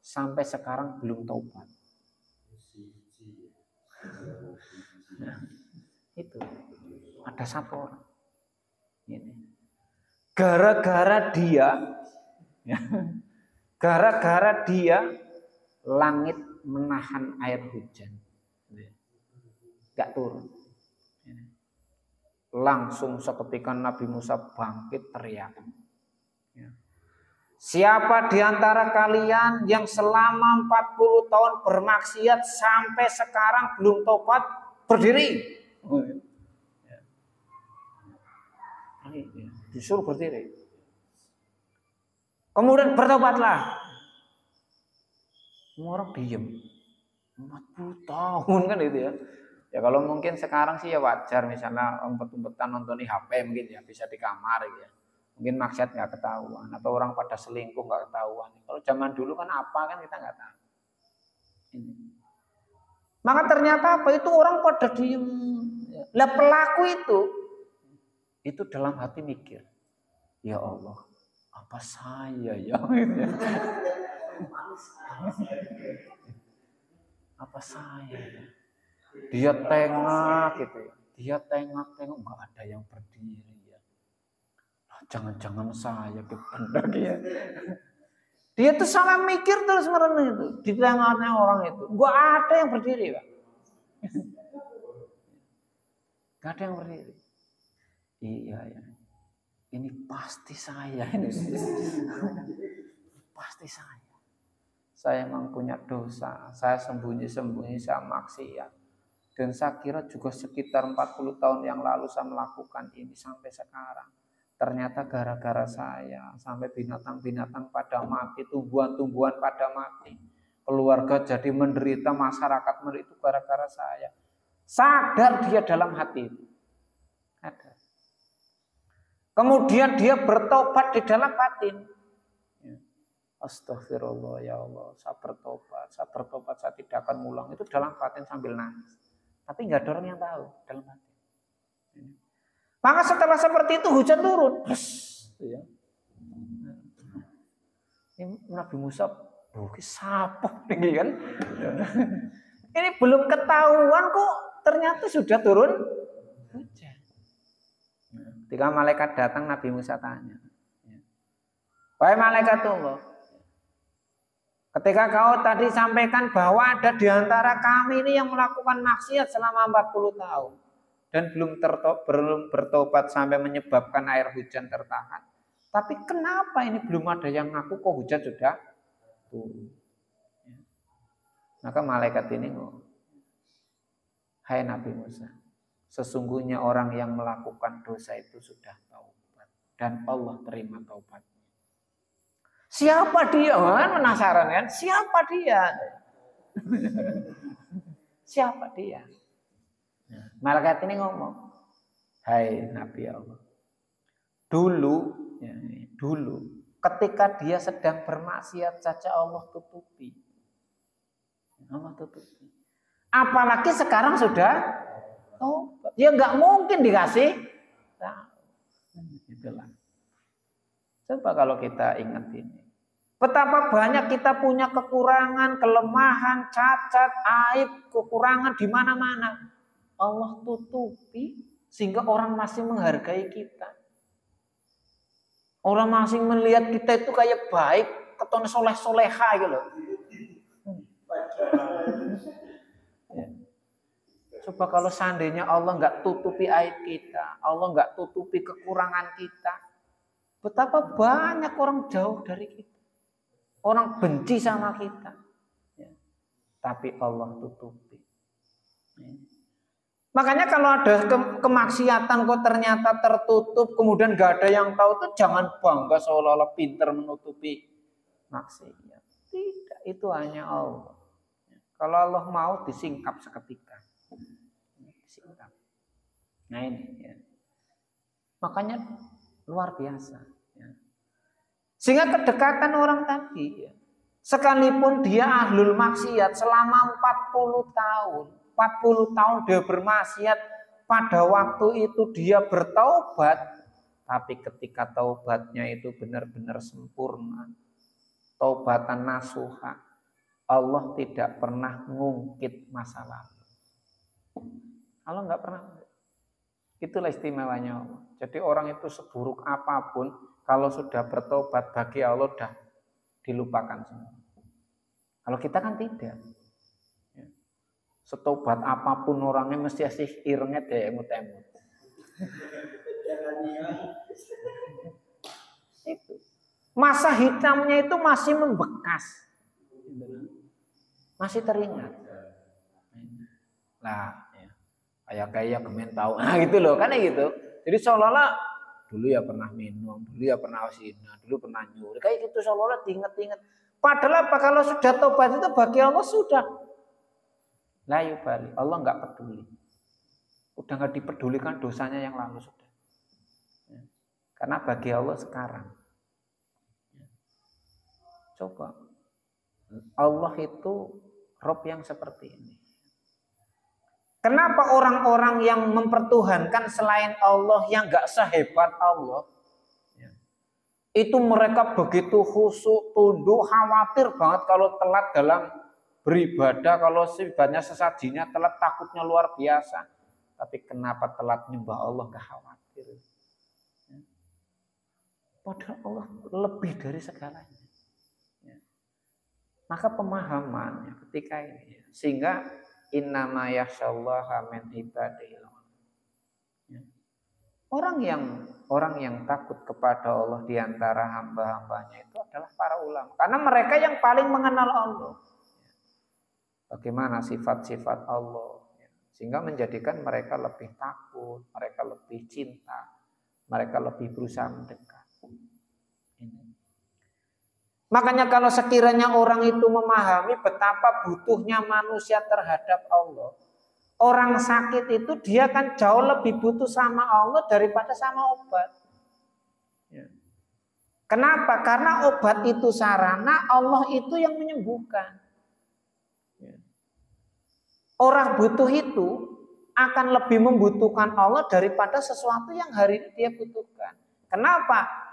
[SPEAKER 1] sampai sekarang belum taubat. Nah, itu ada satu orang ini. Gara-gara dia langit menahan air hujan, gak turun. Langsung seketika Nabi Musa bangkit teriak, siapa di antara kalian yang selama 40 tahun bermaksiat sampai sekarang belum tobat, berdiri. Disuruh berdiri. Kemudian bertobatlah. Semua orang diem. 40 tahun kan itu ya. Ya kalau mungkin sekarang sih ya wajar, misalnya umpet-umpetan nonton di HP mungkin ya, bisa di kamar ya. Mungkin maksiat nggak ketahuan, atau orang pada selingkuh nggak ketahuan. Kalau zaman dulu kan apa kan kita nggak tahu. Ini. Maka ternyata apa itu orang pada diem. Lah pelaku itu dalam hati mikir, ya Allah, apa saya ya? Apa saya? Dia tengok gitu ya. Dia tengok nggak ada yang berdiri ya. Jangan-jangan saya benar ya. Dia tuh sampai mikir terus merenung itu. Di tengahnya orang itu nggak ada yang berdiri, Pak. Nggak ada yang berdiri. Iya ya. Ini pasti saya ini. Pasti saya. Saya memang punya dosa. Saya sembunyi-sembunyi, saya maksiat. Dan saya kira juga sekitar 40 tahun yang lalu saya melakukan ini sampai sekarang. Ternyata gara-gara saya sampai binatang-binatang pada mati, tumbuhan-tumbuhan pada mati. Keluarga jadi menderita, masyarakat menderita, itu gara-gara saya. Sadar dia dalam hati itu. Ada. Kemudian dia bertobat di dalam batin. Astagfirullah ya Allah, saya bertobat, saya tidak akan ulang. Itu dalam batin sambil nangis. Tapi nggak ada orang yang tahu dalam hati. Maka setelah seperti itu hujan turun. Ini Nabi Musa sapok tinggi kan. Ini belum ketahuan kok ternyata sudah turun hujan. Ketika malaikat datang, Nabi Musa tanya, wahai malaikat Allah, ketika kau tadi sampaikan bahwa ada di antara kami ini yang melakukan maksiat selama 40 tahun. dan belum bertobat sampai menyebabkan air hujan tertahan. Tapi kenapa ini belum ada yang ngaku kok hujan sudah turun? Maka malaikat ini ngomong, hai Nabi Musa, sesungguhnya orang yang melakukan dosa itu sudah taubat dan Allah terima taubatnya. Siapa dia? Penasaran kan? Siapa dia? Siapa dia? Malaikat ini ngomong, hai Nabi Allah, dulu ketika dia sedang bermaksiat saja Allah tutupi. Apalagi sekarang sudah ya nggak mungkin dikasih. Itulah. Coba kalau kita ingat ini, betapa banyak kita punya kekurangan, kelemahan, cacat, aib, kekurangan di mana-mana. Allah tutupi sehingga orang masih menghargai kita. Orang masih melihat kita itu kayak baik, keton soleh-soleha gitu loh. Coba kalau seandainya Allah nggak tutupi aib kita, Allah nggak tutupi kekurangan kita, betapa banyak orang jauh dari kita, orang benci sama kita, tapi Allah tutupi. Makanya kalau ada kemaksiatan kok ternyata tertutup, kemudian nggak ada yang tahu, tuh jangan bangga seolah-olah pintar menutupi maksiat. Tidak, itu hanya Allah. Kalau Allah mau disingkap seketika. Disingkap. Nah ini ya. Makanya luar biasa. Ya. Sehingga kedekatan orang tadi, ya, sekalipun dia ahlul maksiat selama 40 tahun, 40 tahun dia bermaksiat, pada waktu itu dia bertaubat, tapi ketika taubatnya itu benar-benar sempurna, taubatan nasuha, Allah tidak pernah ngungkit masa lalu. Allah nggak pernah. Itulah istimewanya Allah. Jadi orang itu seburuk apapun, kalau sudah bertobat bagi Allah sudah dilupakan semua. Kalau kita kan tidak. Setobat apapun orangnya mesti asih irengnya deh emut-emut. Itu. Masa hitamnya itu masih membekas. Masih teringat. Nah, ya. Kayak gemen tahu. Nah gitu loh, kan gitu. Jadi seolah-olah dulu ya pernah minum, dulu ya pernah zina, dulu pernah nyuri. Kayak gitu seolah-olah diinget-inget. Padahal apa kalau sudah tobat itu bagi Allah sudah. La yubali, Allah nggak peduli. Udah nggak dipedulikan dosanya yang lalu sudah. Karena bagi Allah sekarang. Coba. Allah itu Rob yang seperti ini. Kenapa orang-orang yang mempertuhankan selain Allah yang nggak sehebat Allah, itu mereka begitu khusyuk, tunduk, khawatir banget kalau telat dalam beribadah, kalau sifatnya sesajinya telat takutnya luar biasa. Tapi kenapa telat nyembah Allah nggak khawatir? Padahal Allah lebih dari segalanya. Maka pemahamannya ketika ini, sehingga innama yakhsyallaha min ibadihil orang yang takut kepada Allah di antara hamba-hambanya itu adalah para ulama, karena mereka yang paling mengenal Allah. Bagaimana sifat-sifat Allah, sehingga menjadikan mereka lebih takut, mereka lebih cinta, mereka lebih berusaha mendekat. Makanya kalau sekiranya orang itu memahami betapa butuhnya manusia terhadap Allah, orang sakit itu dia kan jauh lebih butuh sama Allah daripada sama obat. Kenapa? Karena obat itu sarana, Allah itu yang menyembuhkan. Orang butuh itu akan lebih membutuhkan Allah daripada sesuatu yang hari ini dia butuhkan. Kenapa?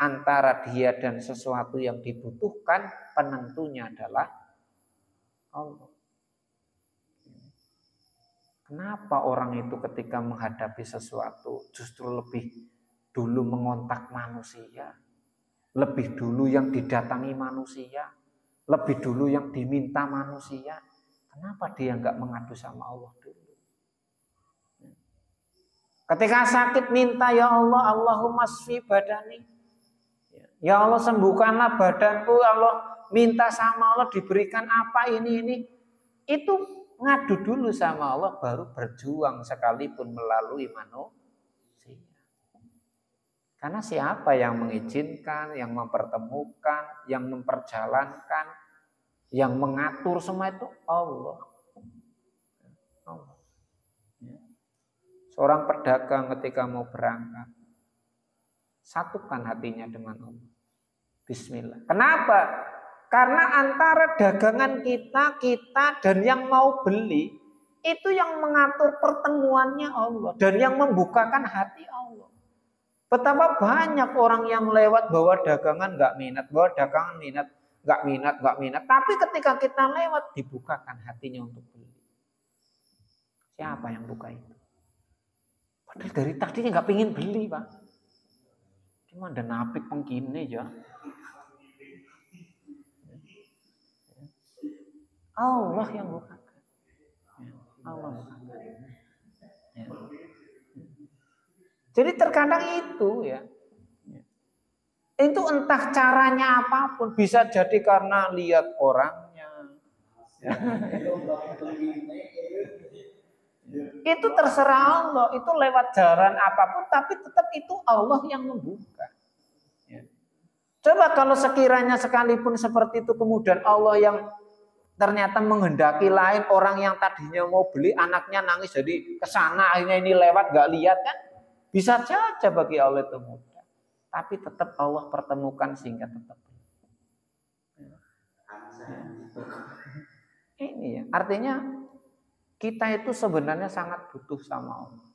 [SPEAKER 1] Antara dia dan sesuatu yang dibutuhkan, penentunya adalah Allah. Kenapa orang itu ketika menghadapi sesuatu justru lebih dulu mengontak manusia, lebih dulu yang didatangi manusia, lebih dulu yang diminta manusia? Kenapa dia nggak mengadu sama Allah dulu? Ketika sakit minta, ya Allah, Allahumma shfi badani. Ya Allah, sembuhkanlah badanku. Ya Allah, minta sama Allah diberikan apa ini. Itu ngadu dulu sama Allah, baru berjuang sekalipun melalui manusia. Karena siapa yang mengizinkan, yang mempertemukan, yang memperjalankan, yang mengatur semua itu Allah. Seorang pedagang ketika mau berangkat, satukan hatinya dengan Allah. Bismillah. Kenapa? Karena antara dagangan kita dan yang mau beli, itu yang mengatur pertemuannya Allah. Dan yang membukakan hati Allah. Betapa banyak orang yang lewat bawa dagangan nggak minat, bawa dagangan minat, nggak minat. Tapi ketika kita lewat, dibukakan hatinya untuk beli. Siapa yang buka itu? Padahal dari tadinya nggak pengen beli, Pak. Cuma ada napik pengkini ya. Allah yang bukakan. Allah bukakan. Ya. Jadi terkadang itu ya. Itu entah caranya apapun, bisa jadi karena lihat orangnya. Ya. Itu terserah Allah, itu lewat jalan apapun, tapi tetap itu Allah yang membuka. Ya. Coba kalau sekiranya sekalipun seperti itu, kemudian Allah yang ternyata menghendaki lain, orang yang tadinya mau beli, anaknya nangis jadi kesana, akhirnya ini lewat gak lihat kan, bisa saja bagi Allah itu mudah. Tapi tetap Allah pertemukan sehingga tetap. Ya. Ini ya, artinya kita itu sebenarnya sangat butuh sama Allah.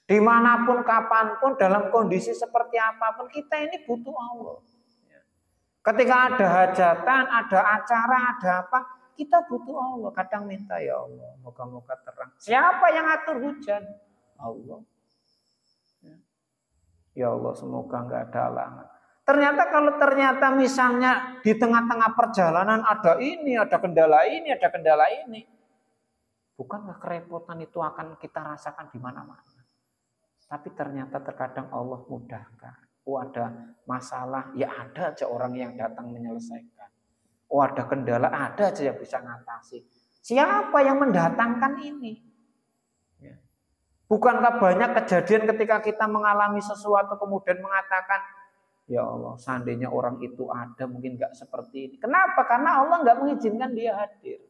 [SPEAKER 1] Dimanapun, kapanpun, dalam kondisi seperti apapun, kita ini butuh Allah. Ketika ada hajatan, ada acara, ada apa, kita butuh Allah. Kadang minta, ya Allah, moga-moga terang. Siapa yang atur hujan? Allah. Ya Allah, semoga nggak ada halangan. Ternyata kalau misalnya di tengah-tengah perjalanan ada ini, ada kendala ini. Bukankah kerepotan itu akan kita rasakan di mana-mana? Tapi ternyata terkadang Allah mudahkan. Oh ada masalah, ya ada aja orang yang datang menyelesaikan. Oh ada kendala, ada aja yang bisa ngatasi. Siapa yang mendatangkan ini? Ya. Bukankah banyak kejadian ketika kita mengalami sesuatu kemudian mengatakan, ya Allah, seandainya orang itu ada mungkin nggak seperti ini. Kenapa? Karena Allah nggak mengizinkan dia hadir.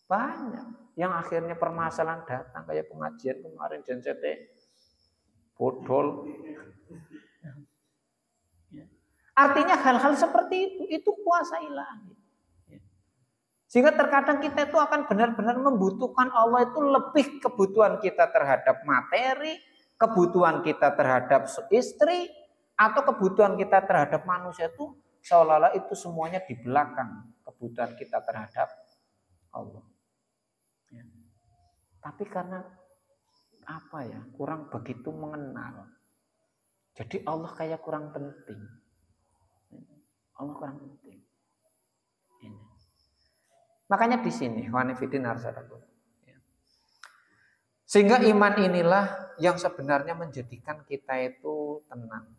[SPEAKER 1] Banyak yang akhirnya permasalahan datang kayak pengajian kemarin JNCT bodol. Artinya hal-hal seperti itu kuasa ilahi. Sehingga terkadang kita itu akan benar-benar membutuhkan Allah itu lebih kebutuhan kita terhadap materi, kebutuhan kita terhadap istri, atau kebutuhan kita terhadap manusia itu seolah-olah itu semuanya di belakang kebutuhan kita terhadap Allah. Tapi karena apa ya, kurang begitu mengenal. Jadi Allah kayak kurang penting. Allah kurang penting. Ini. Makanya di sini wanifidin arsadakum. Sehingga iman inilah yang sebenarnya menjadikan kita itu tenang.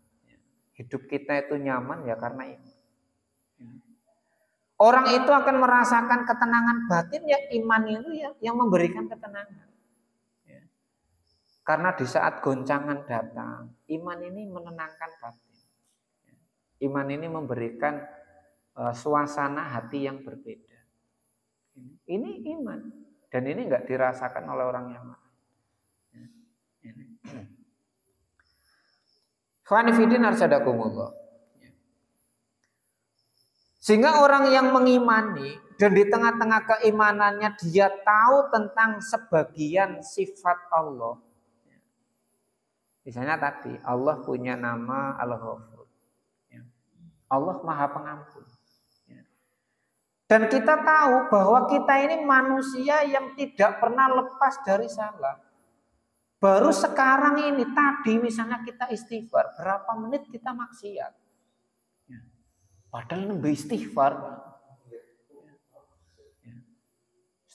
[SPEAKER 1] Hidup kita itu nyaman ya karena iman. Orang itu akan merasakan ketenangan batin ya iman itu ya yang memberikan ketenangan. Ya. Karena di saat goncangan datang, iman ini menenangkan batin. Ya. Iman ini memberikan suasana hati yang berbeda. Ini iman dan ini enggak dirasakan oleh orang yang lain. Ya. Khwanifidin arsadakumullah. Sehingga orang yang mengimani dan di tengah-tengah keimanannya dia tahu tentang sebagian sifat Allah. Misalnya tadi Allah punya nama Al-Ghafur. Allah Maha Pengampun. Dan kita tahu bahwa kita ini manusia yang tidak pernah lepas dari salah. Baru sekarang ini tadi misalnya kita istighfar, berapa menit kita maksiat. Padahal nembe istighfar.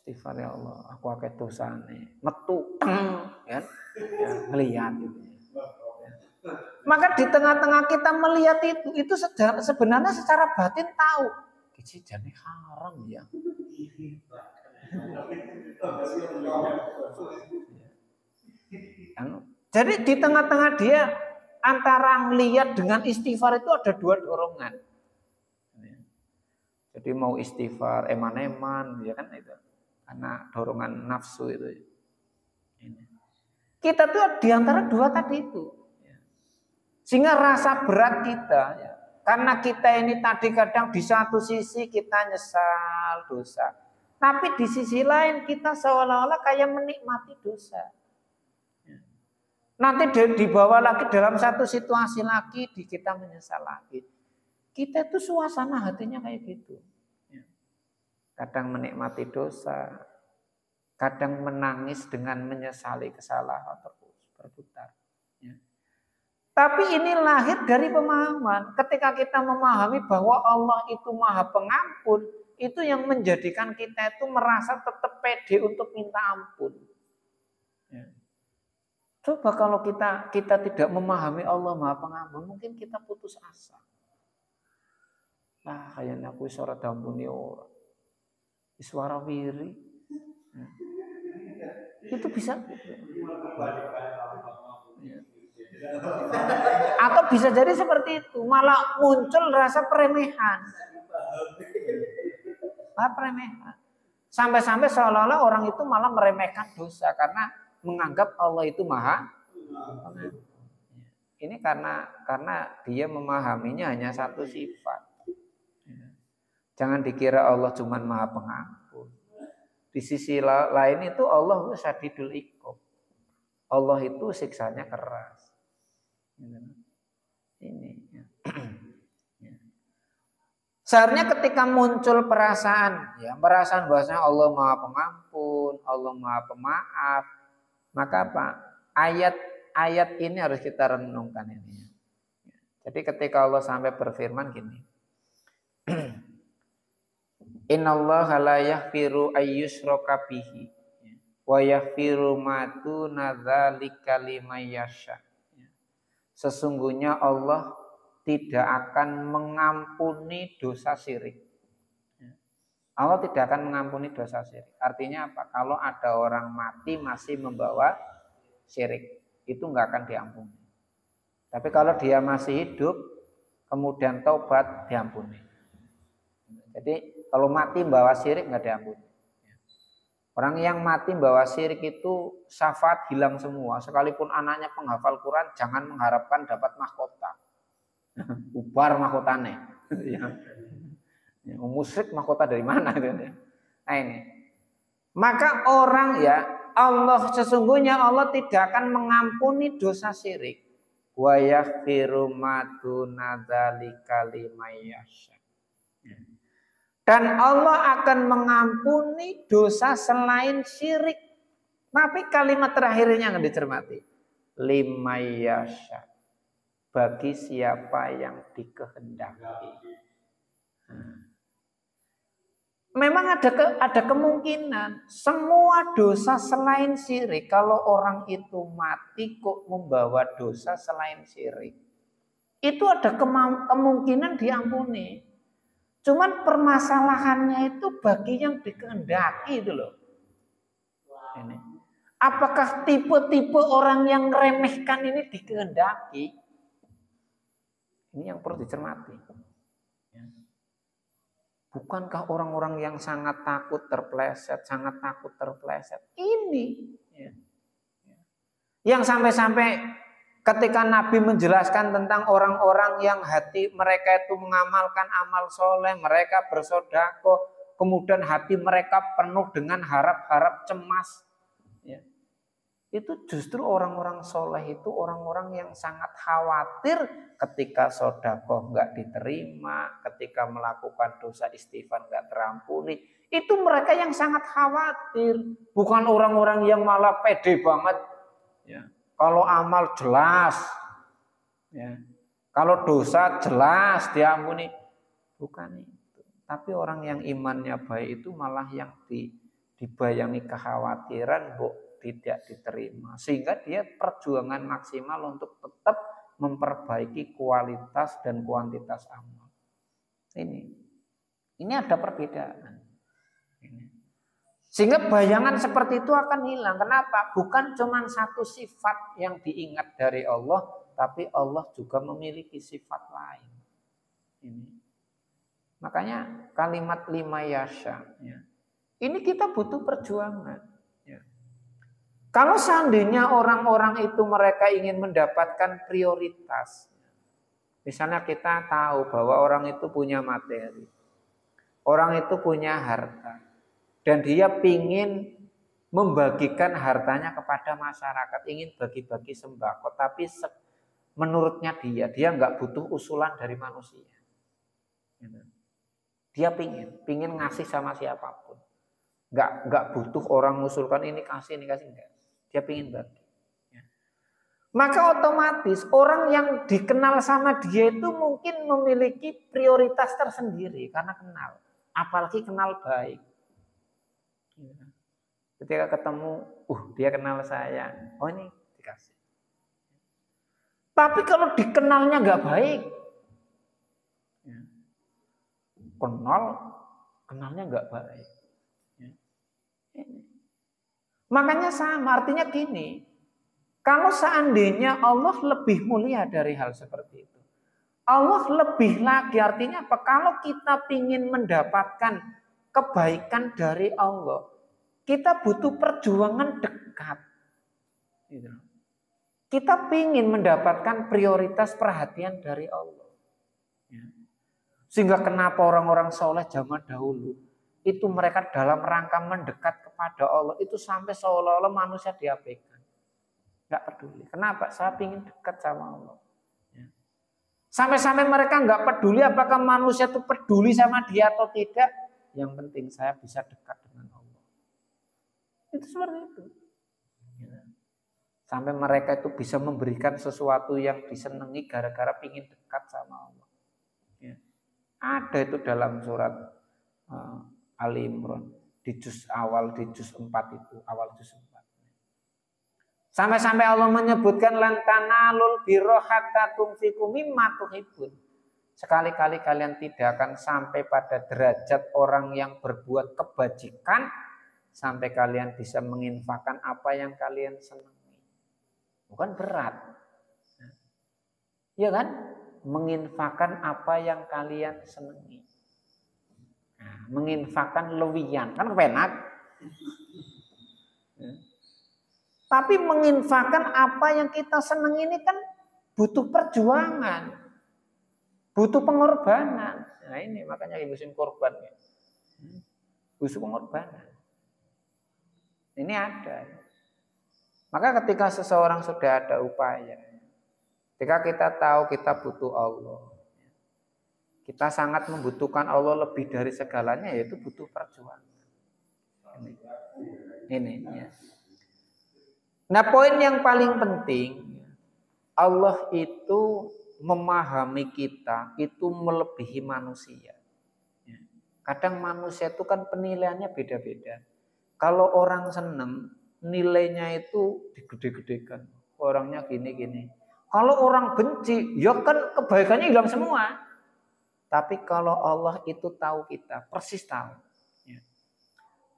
[SPEAKER 1] Istighfar ya Allah, aku akeh dosane, metu kan? Ya, ngelihat gitu. Maka di tengah-tengah kita melihat itu sebenarnya secara batin tahu, iki jane haram ya. Jadi di tengah-tengah dia antara ngelihat dengan istighfar itu ada dua dorongan. Jadi mau istighfar eman-eman ya kan itu. Karena dorongan nafsu itu. Kita tuh di antara dua tadi itu. Sehingga rasa berat kita ya. Karena kita ini tadi kadang di satu sisi kita nyesal dosa. Tapi di sisi lain kita seolah-olah kayak menikmati dosa. Nanti dibawa lagi dalam satu situasi lagi kita menyesal lagi. Kita itu suasana hatinya kayak gitu. Kadang menikmati dosa, kadang menangis dengan menyesali kesalahan terus berputar. Tapi ini lahir dari pemahaman. Ketika kita memahami bahwa Allah itu Maha Pengampun, itu yang menjadikan kita itu merasa tetap pede untuk minta ampun. Coba kalau kita tidak memahami Allah Maha Pengampun, mungkin kita putus asa. Nah, kayaknya aku suara dampuni orang. Suara wiri. Itu bisa. Atau bisa jadi seperti itu, malah muncul rasa peremehan. Peremehan. Sampai-sampai seolah-olah orang itu malah meremehkan dosa karena menganggap Allah itu Maha Pengampun. Ini karena dia memahaminya hanya satu sifat. Jangan dikira Allah cuma Maha Pengampun. Di sisi lain itu Allah itu syadidul iqab. Allah itu siksanya keras. Ini. Seharusnya ketika muncul perasaan bahwasanya Allah Maha Pengampun, Allah Maha Pemaaf, maka apa? Ayat ini harus kita renungkan ini. Jadi ketika Allah sampai berfirman gini. Innallaha la yaghfiru ayyushraka bihi wa yaghfiru ma duna dzalika liman yasha. Sesungguhnya Allah tidak akan mengampuni dosa syirik. Allah tidak akan mengampuni dosa syirik. Artinya apa? Kalau ada orang mati masih membawa syirik, itu nggak akan diampuni. Tapi kalau dia masih hidup, kemudian taubat, diampuni. Jadi kalau mati membawa syirik nggak diampuni. Orang yang mati membawa syirik itu syafaat hilang semua. Sekalipun anaknya penghafal Quran, jangan mengharapkan dapat mahkota. Ubar mahkotane. Musyrik mahkota dari mana? Nah ini. Maka orang sesungguhnya Allah tidak akan mengampuni dosa syirik. Wa yaghfiru ma duna dzalika liman yasha. Dan Allah akan mengampuni dosa selain syirik. Tapi kalimat terakhirnya yang dicermati. Limayasya. Bagi siapa yang dikehendaki. Memang ada kemungkinan. Semua dosa selain syirik. Kalau orang itu mati kok membawa dosa selain syirik. Itu ada kemungkinan diampuni. Cuman permasalahannya itu bagi yang dikehendaki itu loh. Ini. Apakah tipe-tipe orang yang meremehkan ini dikehendaki? Ini yang perlu dicermati. Bukankah orang-orang yang sangat takut terpleset, Ini. Yang sampai-sampai ketika Nabi menjelaskan tentang orang-orang yang hati mereka itu mengamalkan amal soleh, mereka bersedekah, kemudian hati mereka penuh dengan harap-harap cemas. Ya. Itu justru orang-orang soleh itu orang-orang yang sangat khawatir ketika sedekah nggak diterima, ketika melakukan dosa istighfar nggak terampuni. Itu mereka yang sangat khawatir, bukan orang-orang yang malah pede banget. Ya. Kalau amal jelas, ya. Kalau dosa jelas diampuni, bukan itu. Tapi orang yang imannya baik itu malah yang dibayangi kekhawatiran tidak diterima, sehingga dia perjuangan maksimal untuk tetap memperbaiki kualitas dan kuantitas amal. Ini ada perbedaan. Sehingga bayangan seperti itu akan hilang. Kenapa? Bukan cuma satu sifat yang diingat dari Allah, tapi Allah juga memiliki sifat lain. Makanya kalimat lima yasha, ini kita butuh perjuangan. Kalau seandainya orang-orang itu mereka ingin mendapatkan prioritas, misalnya kita tahu bahwa orang itu punya materi, orang itu punya harta, dan dia ingin membagikan hartanya kepada masyarakat, ingin bagi-bagi sembako, tapi menurutnya dia nggak butuh usulan dari manusia. Dia pingin ngasih sama siapapun, nggak butuh orang mengusulkan ini kasih enggak. Dia pingin bagi. Maka otomatis orang yang dikenal sama dia itu mungkin memiliki prioritas tersendiri karena kenal, apalagi kenal baik. Ketika ketemu, dia kenal saya, ini dikasih. Tapi kalau dikenalnya nggak baik, kenalnya nggak baik. Makanya sama, artinya gini, kalau seandainya Allah lebih mulia dari hal seperti itu, Allah lebih lagi, artinya apa? Kalau kita ingin mendapatkan kebaikan dari Allah, kita butuh perjuangan dekat. Kita ingin mendapatkan prioritas perhatian dari Allah. Sehingga kenapa orang-orang soleh zaman dahulu itu mereka dalam rangka mendekat kepada Allah itu sampai seolah-olah manusia diabaikan, nggak peduli. Kenapa? Saya ingin dekat sama Allah. Sampai-sampai mereka nggak peduli apakah manusia itu peduli sama dia atau tidak. Yang penting saya bisa dekat dengan Allah. Itu seperti itu. Sampai mereka itu bisa memberikan sesuatu yang disenangi gara-gara ingin dekat sama Allah. Ada itu dalam surat Ali Imran di juz 4 itu, awal juz 4. Sampai-sampai Allah menyebutkan lan tanalul birra hatta tunfiqu mimma tuhibbun. Sekali-kali kalian tidak akan sampai pada derajat orang yang berbuat kebajikan sampai kalian bisa menginfakkan apa yang kalian senangi. Bukan berat. Iya kan? Menginfakkan apa yang kalian senangi. Menginfakkan lewian, kan penak. Tapi menginfakkan apa yang kita senangi ini kan butuh perjuangan, butuh pengorbanan. Nah ini makanya musim korban, butuh pengorbanan. Ini ada. Maka ketika seseorang sudah ada upaya, ketika kita tahu kita butuh Allah, kita sangat membutuhkan Allah lebih dari segalanya, yaitu butuh perjuangan. Ini ya. Nah, poin yang paling penting, Allah itu memahami kita itu melebihi manusia. Kadang manusia itu kan penilaiannya beda-beda. Kalau orang seneng, nilainya itu digede-gedekan. Orangnya gini-gini. Kalau orang benci, ya kan kebaikannya hilang semua. Tapi kalau Allah itu tahu kita, persis tahu.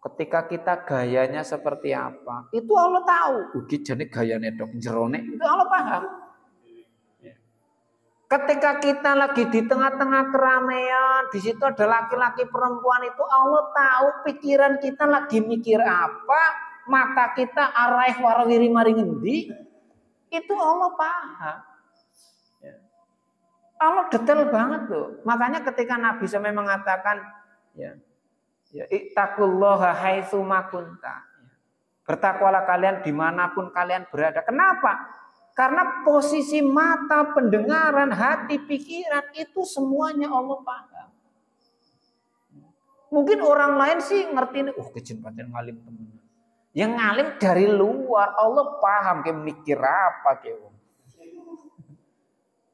[SPEAKER 1] Ketika kita gayanya seperti apa, itu Allah tahu. Ugi jane gayane dok jerone, itu Allah paham. Ketika kita lagi di tengah-tengah keramaian, di situ ada laki-laki perempuan, itu Allah tahu pikiran kita lagi mikir apa, mata kita araih warawiri maring endi, itu Allah paham. Allah detail banget loh. Makanya ketika Nabi sampai mengatakan, ittaqullaha haitsu ma kunta. Bertakwalah kalian dimanapun kalian berada. Kenapa? Karena posisi mata, pendengaran, hati, pikiran itu semuanya Allah paham. Mungkin orang lain sih ngerti ini, kejen pancen ngalim temen. Yang ngalim dari luar, Allah paham kayak mikir apa kayak.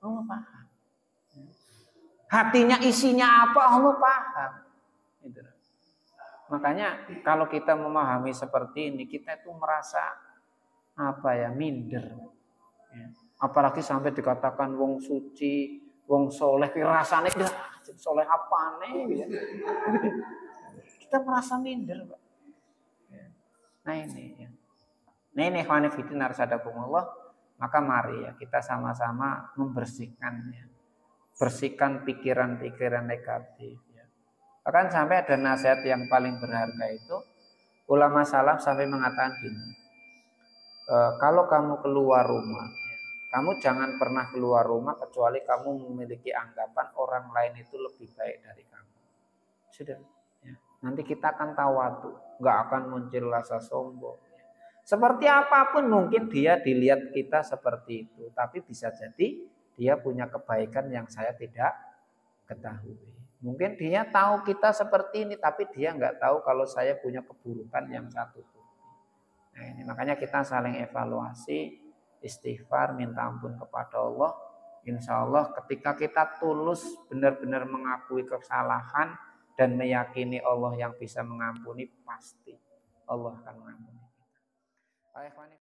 [SPEAKER 1] Allah paham. Hatinya isinya apa Allah paham. Makanya kalau kita memahami seperti ini, kita itu merasa minder. Ya. Apalagi sampai dikatakan wong suci, wong soleh, rasanya soleh apa nih? Ya. Kita merasa minder, Pak. Ya. Nah ini ya. Nah ini khwanifidin arsadakumullah. Maka mari ya kita sama-sama membersihkannya. Bersihkan pikiran-pikiran negatif. Ya. Bahkan sampai ada nasihat yang paling berharga itu, ulama salaf sampai mengatakan gini, kalau kamu keluar rumah, kamu jangan pernah keluar rumah kecuali kamu memiliki anggapan orang lain itu lebih baik dari kamu. Sudah. Ya. Nanti kita akan tawadu, nggak akan muncul rasa sombong. Seperti apapun mungkin dia dilihat kita seperti itu, tapi bisa jadi dia punya kebaikan yang saya tidak ketahui. Mungkin dia tahu kita seperti ini, tapi dia nggak tahu kalau saya punya keburukan yang satu. Nah ini makanya kita saling evaluasi, istighfar, minta ampun kepada Allah. Insya Allah ketika kita tulus benar-benar mengakui kesalahan dan meyakini Allah yang bisa mengampuni, pasti Allah akan mengampuni.